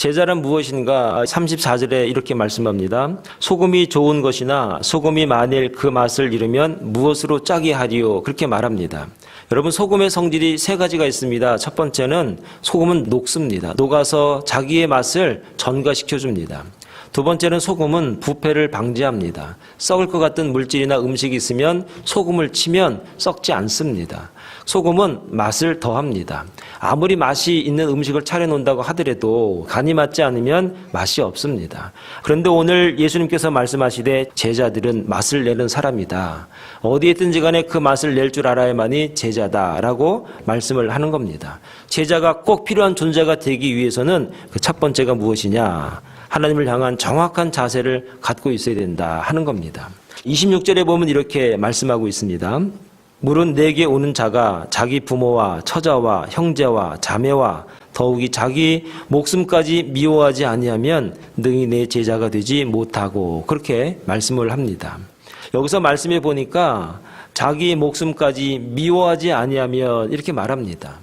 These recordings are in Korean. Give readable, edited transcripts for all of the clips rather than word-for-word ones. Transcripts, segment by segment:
제자란 무엇인가? 34절에 이렇게 말씀합니다. 소금이 좋은 것이나 소금이 만일 그 맛을 잃으면 무엇으로 짜게 하리요? 그렇게 말합니다. 여러분, 소금의 성질이 세 가지가 있습니다. 첫 번째는 소금은 녹습니다. 녹아서 자기의 맛을 전가시켜줍니다. 두 번째는 소금은 부패를 방지합니다. 썩을 것 같은 물질이나 음식이 있으면 소금을 치면 썩지 않습니다. 소금은 맛을 더합니다. 아무리 맛이 있는 음식을 차려놓는다고 하더라도 간이 맞지 않으면 맛이 없습니다. 그런데 오늘 예수님께서 말씀하시되 제자들은 맛을 내는 사람이다. 어디에 있든지 간에 그 맛을 낼 줄 알아야만이 제자다라고 말씀을 하는 겁니다. 제자가 꼭 필요한 존재가 되기 위해서는 그 첫 번째가 무엇이냐? 하나님을 향한 정확한 자세를 갖고 있어야 된다 하는 겁니다. 26절에 보면 이렇게 말씀하고 있습니다. 물은 내게 오는 자가 자기 부모와 처자와 형제와 자매와 더욱이 자기 목숨까지 미워하지 아니하면 능히 내 제자가 되지 못하고, 그렇게 말씀을 합니다. 여기서 말씀해 보니까 자기 목숨까지 미워하지 아니하면 이렇게 말합니다.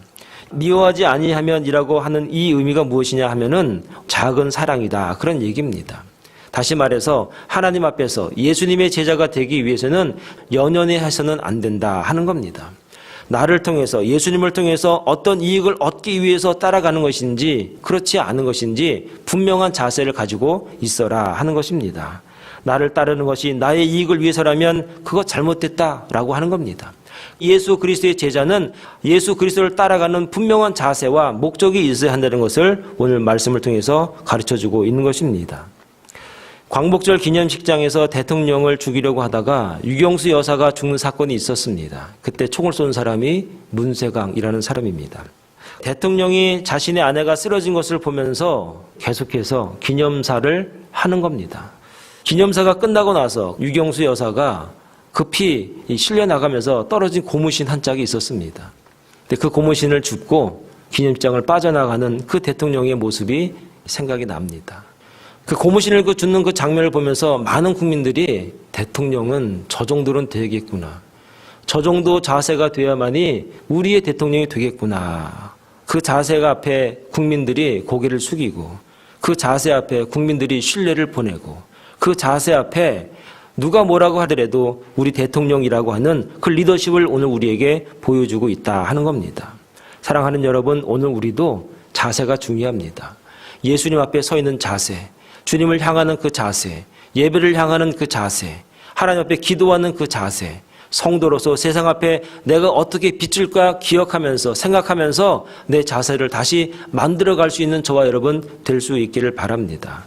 미워하지 아니하면이라고 하는 이 의미가 무엇이냐 하면은 작은 사랑이다, 그런 얘기입니다. 다시 말해서 하나님 앞에서 예수님의 제자가 되기 위해서는 연연해 해서는 안 된다 하는 겁니다. 나를 통해서, 예수님을 통해서 어떤 이익을 얻기 위해서 따라가는 것인지 그렇지 않은 것인지 분명한 자세를 가지고 있어라 하는 것입니다. 나를 따르는 것이 나의 이익을 위해서라면 그거 잘못됐다라고 하는 겁니다. 예수 그리스도의 제자는 예수 그리스도를 따라가는 분명한 자세와 목적이 있어야 한다는 것을 오늘 말씀을 통해서 가르쳐주고 있는 것입니다. 광복절 기념식장에서 대통령을 죽이려고 하다가 유경수 여사가 죽는 사건이 있었습니다. 그때 총을 쏜 사람이 문세강이라는 사람입니다. 대통령이 자신의 아내가 쓰러진 것을 보면서 계속해서 기념사를 하는 겁니다. 기념사가 끝나고 나서 유경수 여사가 급히 실려 나가면서 떨어진 고무신 한 짝이 있었습니다. 근데 그 고무신을 줍고 기념장을 빠져나가는 그 대통령의 모습이 생각이 납니다. 그 고무신을 줍는 그 장면을 보면서 많은 국민들이 대통령은 저 정도는 되겠구나. 저 정도 자세가 돼야만이 우리의 대통령이 되겠구나. 그 자세가 앞에 국민들이 고개를 숙이고, 그 자세 앞에 국민들이 신뢰를 보내고, 그 자세 앞에 누가 뭐라고 하더라도 우리 대통령이라고 하는 그 리더십을 오늘 우리에게 보여주고 있다 하는 겁니다. 사랑하는 여러분, 오늘 우리도 자세가 중요합니다. 예수님 앞에 서 있는 자세, 주님을 향하는 그 자세, 예배를 향하는 그 자세, 하나님 앞에 기도하는 그 자세, 성도로서 세상 앞에 내가 어떻게 비칠까 기억하면서 생각하면서 내 자세를 다시 만들어갈 수 있는 저와 여러분 될 수 있기를 바랍니다.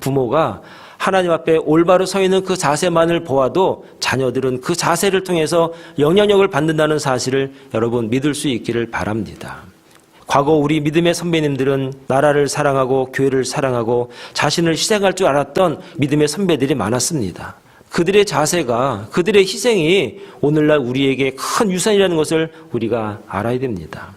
부모가 하나님 앞에 올바로 서 있는 그 자세만을 보아도 자녀들은 그 자세를 통해서 영향력을 받는다는 사실을 여러분 믿을 수 있기를 바랍니다. 과거 우리 믿음의 선배님들은 나라를 사랑하고 교회를 사랑하고 자신을 희생할 줄 알았던 믿음의 선배들이 많았습니다. 그들의 자세가, 그들의 희생이 오늘날 우리에게 큰 유산이라는 것을 우리가 알아야 됩니다.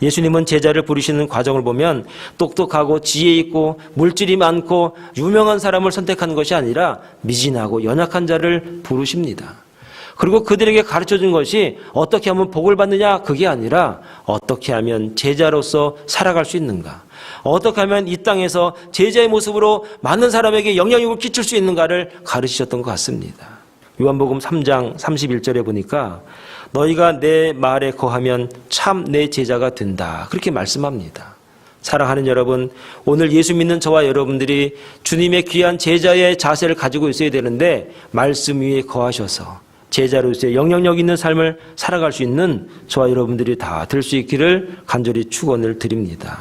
예수님은 제자를 부르시는 과정을 보면 똑똑하고 지혜 있고 물질이 많고 유명한 사람을 선택하는 것이 아니라 미진하고 연약한 자를 부르십니다. 그리고 그들에게 가르쳐준 것이 어떻게 하면 복을 받느냐, 그게 아니라 어떻게 하면 제자로서 살아갈 수 있는가, 어떻게 하면 이 땅에서 제자의 모습으로 많은 사람에게 영향력을 끼칠 수 있는가를 가르치셨던 것 같습니다. 요한복음 3장 31절에 보니까 너희가 내 말에 거하면 참 내 제자가 된다, 그렇게 말씀합니다. 사랑하는 여러분, 오늘 예수 믿는 저와 여러분들이 주님의 귀한 제자의 자세를 가지고 있어야 되는데 말씀 위에 거하셔서 제자로서의 영향력 있는 삶을 살아갈 수 있는 저와 여러분들이 다 될 수 있기를 간절히 축원을 드립니다.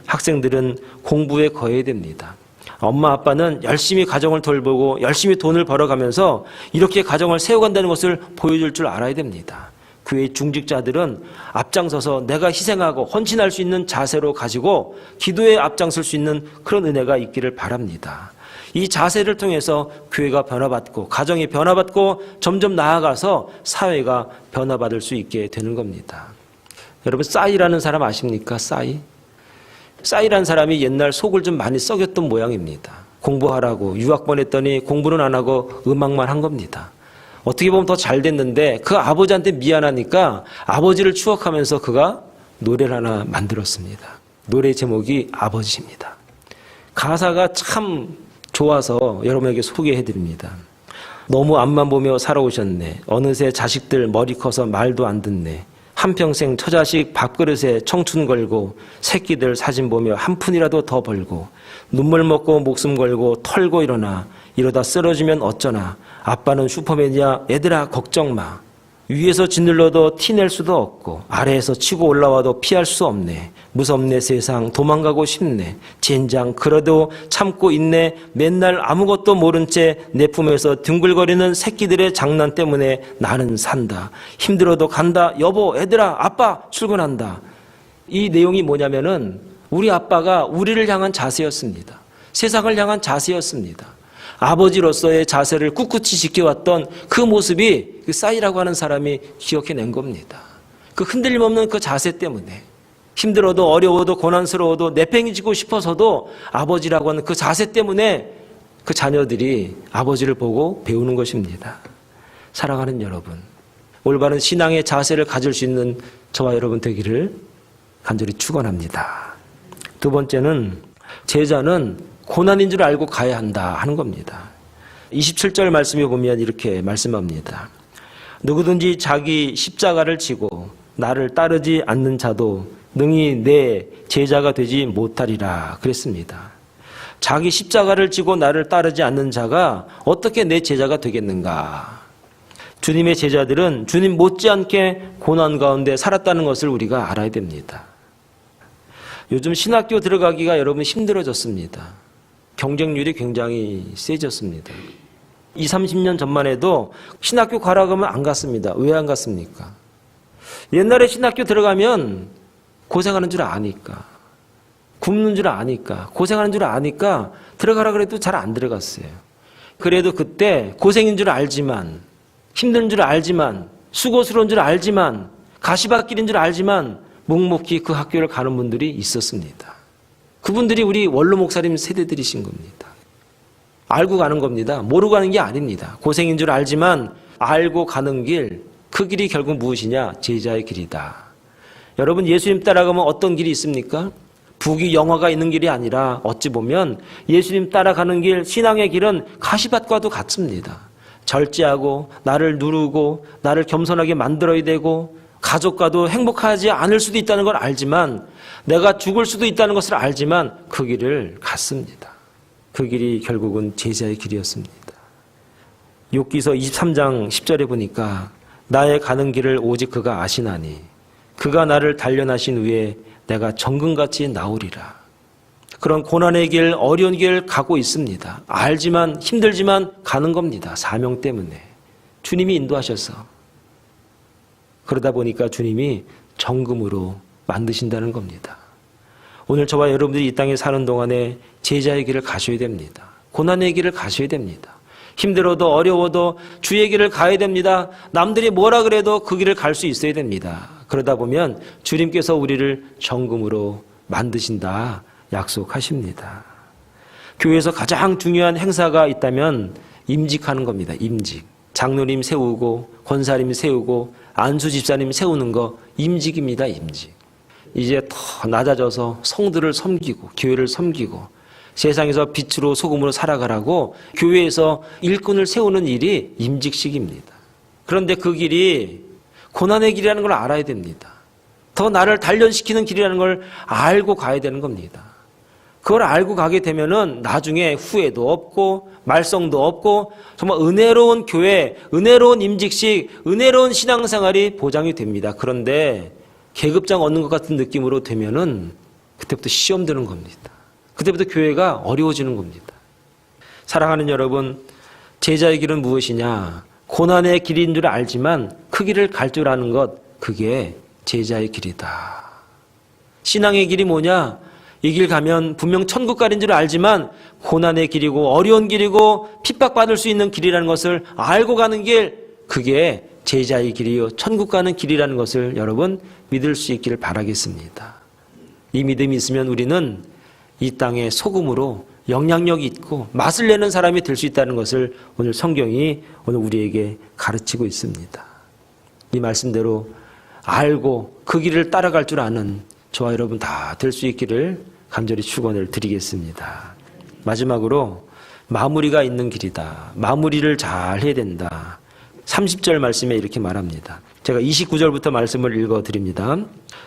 학생들은 공부에 거해야 됩니다. 엄마 아빠는 열심히 가정을 돌보고 열심히 돈을 벌어가면서 이렇게 가정을 세워간다는 것을 보여줄 줄 알아야 됩니다. 교회 중직자들은 앞장서서 내가 희생하고 헌신할 수 있는 자세로 가지고 기도에 앞장설 수 있는 그런 은혜가 있기를 바랍니다. 이 자세를 통해서 교회가 변화받고 가정이 변화받고 점점 나아가서 사회가 변화받을 수 있게 되는 겁니다. 여러분, 싸이라는 사람 아십니까? 싸이라는 사람이 옛날 속을 좀 많이 썩였던 모양입니다. 공부하라고 유학 보냈더니 공부는 안 하고 음악만 한 겁니다. 어떻게 보면 더 잘 됐는데 그 아버지한테 미안하니까 아버지를 추억하면서 그가 노래를 하나 만들었습니다. 노래 제목이 아버지입니다. 가사가 참 좋아서 여러분에게 소개해드립니다. 너무 앞만 보며 살아오셨네. 어느새 자식들 머리 커서 말도 안 듣네. 한평생 처자식 밥그릇에 청춘 걸고 새끼들 사진 보며 한 푼이라도 더 벌고 눈물 먹고 목숨 걸고 털고 일어나 이러다 쓰러지면 어쩌나. 아빠는 슈퍼맨이야. 얘들아 걱정 마. 위에서 짓눌러도 티낼 수도 없고 아래에서 치고 올라와도 피할 수 없네. 무섭네 세상. 도망가고 싶네. 젠장 그래도 참고 있네. 맨날 아무것도 모른 채 내 품에서 뒹굴거리는 새끼들의 장난 때문에 나는 산다. 힘들어도 간다. 여보 애들아 아빠 출근한다. 이 내용이 뭐냐면은 우리 아빠가 우리를 향한 자세였습니다. 세상을 향한 자세였습니다. 아버지로서의 자세를 꿋꿋이 지켜왔던 그 모습이 그 싸이라고 하는 사람이 기억해낸 겁니다. 그 흔들림 없는 그 자세 때문에 힘들어도 어려워도 고난스러워도 내팽개치고 싶어서도 아버지라고 하는 그 자세 때문에 그 자녀들이 아버지를 보고 배우는 것입니다. 사랑하는 여러분, 올바른 신앙의 자세를 가질 수 있는 저와 여러분 되기를 간절히 축원합니다. 두 번째는 제자는 고난인 줄 알고 가야 한다 하는 겁니다. 27절 말씀에 보면 이렇게 말씀합니다. 누구든지 자기 십자가를 지고 나를 따르지 않는 자도 능히 내 제자가 되지 못하리라 그랬습니다. 자기 십자가를 지고 나를 따르지 않는 자가 어떻게 내 제자가 되겠는가? 주님의 제자들은 주님 못지않게 고난 가운데 살았다는 것을 우리가 알아야 됩니다. 요즘 신학교 들어가기가 여러분 힘들어졌습니다. 경쟁률이 굉장히 세졌습니다. 20, 30년 전만 해도 신학교 가라고 하면 안 갔습니다. 왜 안 갔습니까? 옛날에 신학교 들어가면 고생하는 줄 아니까, 굶는 줄 아니까, 고생하는 줄 아니까 들어가라 그래도 잘 안 들어갔어요. 그래도 그때 고생인 줄 알지만, 힘든 줄 알지만, 수고스러운 줄 알지만, 가시밭길인 줄 알지만 묵묵히 그 학교를 가는 분들이 있었습니다. 그분들이 우리 원로 목사님 세대들이신 겁니다. 알고 가는 겁니다. 모르고 가는 게 아닙니다. 고생인 줄 알지만 알고 가는 길, 그 길이 결국 무엇이냐? 제자의 길이다. 여러분 예수님 따라가면 어떤 길이 있습니까? 부귀 영화가 있는 길이 아니라 어찌 보면 예수님 따라가는 길, 신앙의 길은 가시밭과도 같습니다. 절제하고 나를 누르고 나를 겸손하게 만들어야 되고 가족과도 행복하지 않을 수도 있다는 걸 알지만 내가 죽을 수도 있다는 것을 알지만 그 길을 갔습니다. 그 길이 결국은 제자의 길이었습니다. 욥기서 23장 10절에 보니까 나의 가는 길을 오직 그가 아시나니 그가 나를 단련하신 후에 내가 정금같이 나오리라. 그런 고난의 길, 어려운 길 가고 있습니다. 알지만 힘들지만 가는 겁니다. 사명 때문에. 주님이 인도하셔서. 그러다 보니까 주님이 정금으로 만드신다는 겁니다. 오늘 저와 여러분들이 이 땅에 사는 동안에 제자의 길을 가셔야 됩니다. 고난의 길을 가셔야 됩니다. 힘들어도 어려워도 주의 길을 가야 됩니다. 남들이 뭐라 그래도 그 길을 갈 수 있어야 됩니다. 그러다 보면 주님께서 우리를 정금으로 만드신다 약속하십니다. 교회에서 가장 중요한 행사가 있다면 임직하는 겁니다. 임직. 장로님 세우고 권사님 세우고 안수 집사님 세우는 거 임직입니다. 임직. 이제 더 낮아져서 성들을 섬기고 교회를 섬기고 세상에서 빛으로 소금으로 살아가라고 교회에서 일꾼을 세우는 일이 임직식입니다. 그런데 그 길이 고난의 길이라는 걸 알아야 됩니다. 더 나를 단련시키는 길이라는 걸 알고 가야 되는 겁니다. 그걸 알고 가게 되면은 나중에 후회도 없고 말썽도 없고 정말 은혜로운 교회, 은혜로운 임직식, 은혜로운 신앙생활이 보장이 됩니다. 그런데 계급장 얻는 것 같은 느낌으로 되면은 그때부터 시험 드는 겁니다. 그때부터 교회가 어려워지는 겁니다. 사랑하는 여러분, 제자의 길은 무엇이냐? 고난의 길인 줄 알지만 그 길을 갈 줄 아는 것, 그게 제자의 길이다. 신앙의 길이 뭐냐? 이 길 가면 분명 천국 가는 줄 알지만 고난의 길이고 어려운 길이고 핍박받을 수 있는 길이라는 것을 알고 가는 길, 그게 제자의 길이요 천국 가는 길이라는 것을 여러분 믿을 수 있기를 바라겠습니다. 이 믿음이 있으면 우리는 이 땅에 소금으로 영향력이 있고 맛을 내는 사람이 될 수 있다는 것을 오늘 성경이 오늘 우리에게 가르치고 있습니다. 이 말씀대로 알고 그 길을 따라갈 줄 아는 저와 여러분 다 될 수 있기를 간절히 축원을 드리겠습니다. 마지막으로 마무리가 있는 길이다. 마무리를 잘 해야 된다. 30절 말씀에 이렇게 말합니다. 제가 29절부터 말씀을 읽어드립니다.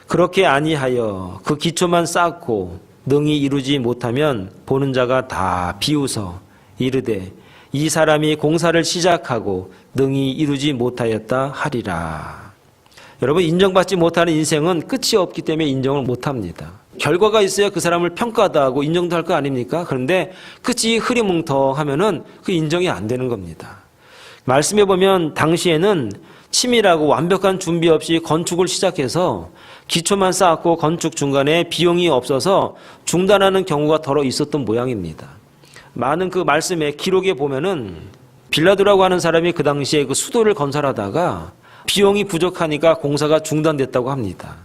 그렇게 아니하여 그 기초만 쌓고 능히 이루지 못하면 보는 자가 다 비웃어 이르되 이 사람이 공사를 시작하고 능히 이루지 못하였다 하리라. 여러분, 인정받지 못하는 인생은 끝이 없기 때문에 인정을 못합니다. 결과가 있어야 그 사람을 평가도 하고 인정도 할 거 아닙니까? 그런데 끝이 흐리뭉텅하면은 그 인정이 안 되는 겁니다. 말씀해 보면 당시에는 치밀하고 완벽한 준비 없이 건축을 시작해서 기초만 쌓았고 건축 중간에 비용이 없어서 중단하는 경우가 더러 있었던 모양입니다. 많은 그 말씀의 기록에 보면은 빌라도라고 하는 사람이 그 당시에 그 수도를 건설하다가 비용이 부족하니까 공사가 중단됐다고 합니다.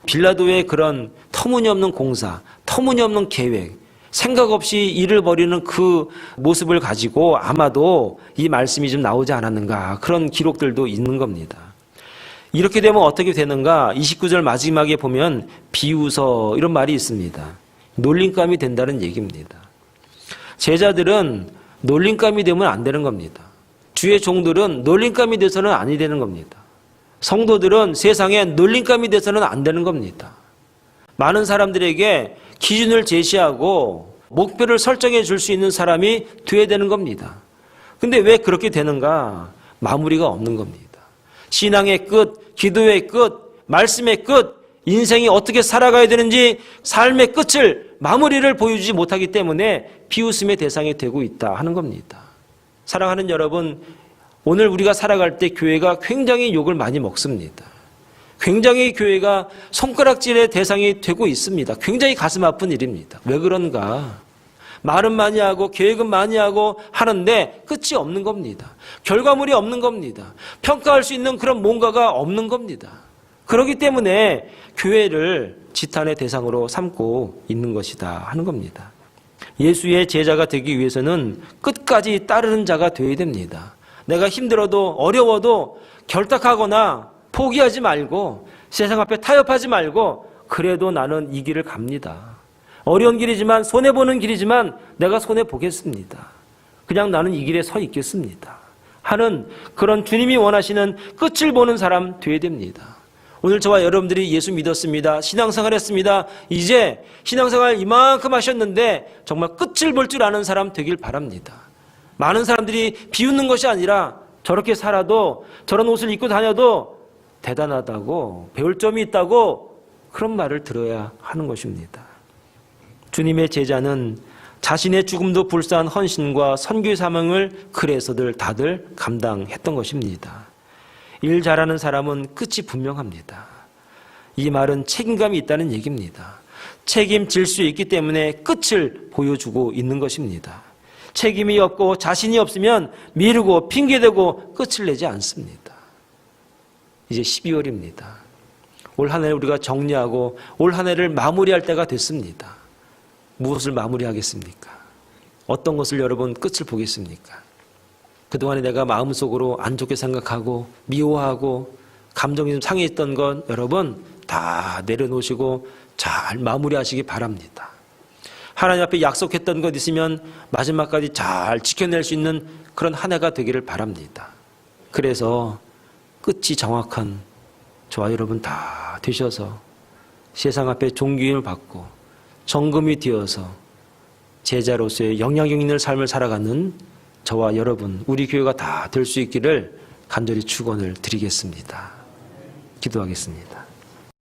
빌라도의 그런 터무니없는 공사, 터무니없는 계획, 생각 없이 일을 벌이는 그 모습을 가지고 아마도 이 말씀이 좀 나오지 않았는가, 그런 기록들도 있는 겁니다. 이렇게 되면 어떻게 되는가? 29절 마지막에 보면 비웃어 이런 말이 있습니다. 놀림감이 된다는 얘기입니다. 제자들은 놀림감이 되면 안 되는 겁니다. 주의 종들은 놀림감이 돼서는 아니 되는 겁니다. 성도들은 세상에 놀림감이 돼서는 안 되는 겁니다. 많은 사람들에게 기준을 제시하고 목표를 설정해 줄 수 있는 사람이 되어야 되는 겁니다. 근데 왜 그렇게 되는가? 마무리가 없는 겁니다. 신앙의 끝, 기도의 끝, 말씀의 끝, 인생이 어떻게 살아가야 되는지 삶의 끝을, 마무리를 보여주지 못하기 때문에 비웃음의 대상이 되고 있다 하는 겁니다. 사랑하는 여러분, 오늘 우리가 살아갈 때 교회가 굉장히 욕을 많이 먹습니다. 굉장히 교회가 손가락질의 대상이 되고 있습니다. 굉장히 가슴 아픈 일입니다. 왜 그런가? 말은 많이 하고 계획은 많이 하고 하는데 끝이 없는 겁니다. 결과물이 없는 겁니다. 평가할 수 있는 그런 뭔가가 없는 겁니다. 그렇기 때문에 교회를 지탄의 대상으로 삼고 있는 것이다 하는 겁니다. 예수의 제자가 되기 위해서는 끝까지 따르는 자가 되어야 됩니다. 내가 힘들어도 어려워도 결탁하거나 포기하지 말고 세상 앞에 타협하지 말고 그래도 나는 이 길을 갑니다. 어려운 길이지만 손해보는 길이지만 내가 손해보겠습니다. 그냥 나는 이 길에 서 있겠습니다. 하는 그런 주님이 원하시는 끝을 보는 사람 되어야 됩니다. 오늘 저와 여러분들이 예수 믿었습니다. 신앙생활 했습니다. 이제 신앙생활 이만큼 하셨는데 정말 끝을 볼 줄 아는 사람 되길 바랍니다. 많은 사람들이 비웃는 것이 아니라 저렇게 살아도 저런 옷을 입고 다녀도 대단하다고, 배울 점이 있다고 그런 말을 들어야 하는 것입니다. 주님의 제자는 자신의 죽음도 불사한 헌신과 선교의 사명을 그래서들 다들 감당했던 것입니다. 일 잘하는 사람은 끝이 분명합니다. 이 말은 책임감이 있다는 얘기입니다. 책임질 수 있기 때문에 끝을 보여주고 있는 것입니다. 책임이 없고 자신이 없으면 미루고 핑계대고 끝을 내지 않습니다. 이제 12월입니다. 올 한 해를 우리가 정리하고 올 한 해를 마무리할 때가 됐습니다. 무엇을 마무리하겠습니까? 어떤 것을 여러분 끝을 보겠습니까? 그동안에 내가 마음속으로 안 좋게 생각하고 미워하고 감정이 좀 상해있던 건 여러분 다 내려놓으시고 잘 마무리하시기 바랍니다. 하나님 앞에 약속했던 것 있으면 마지막까지 잘 지켜낼 수 있는 그런 한 해가 되기를 바랍니다. 그래서 끝이 정확한 저와 여러분 다 되셔서 세상 앞에 존귀를 받고 정금이 되어서 제자로서의 영향력 있는 삶을 살아가는 저와 여러분, 우리 교회가 다 될 수 있기를 간절히 축원을 드리겠습니다. 기도하겠습니다.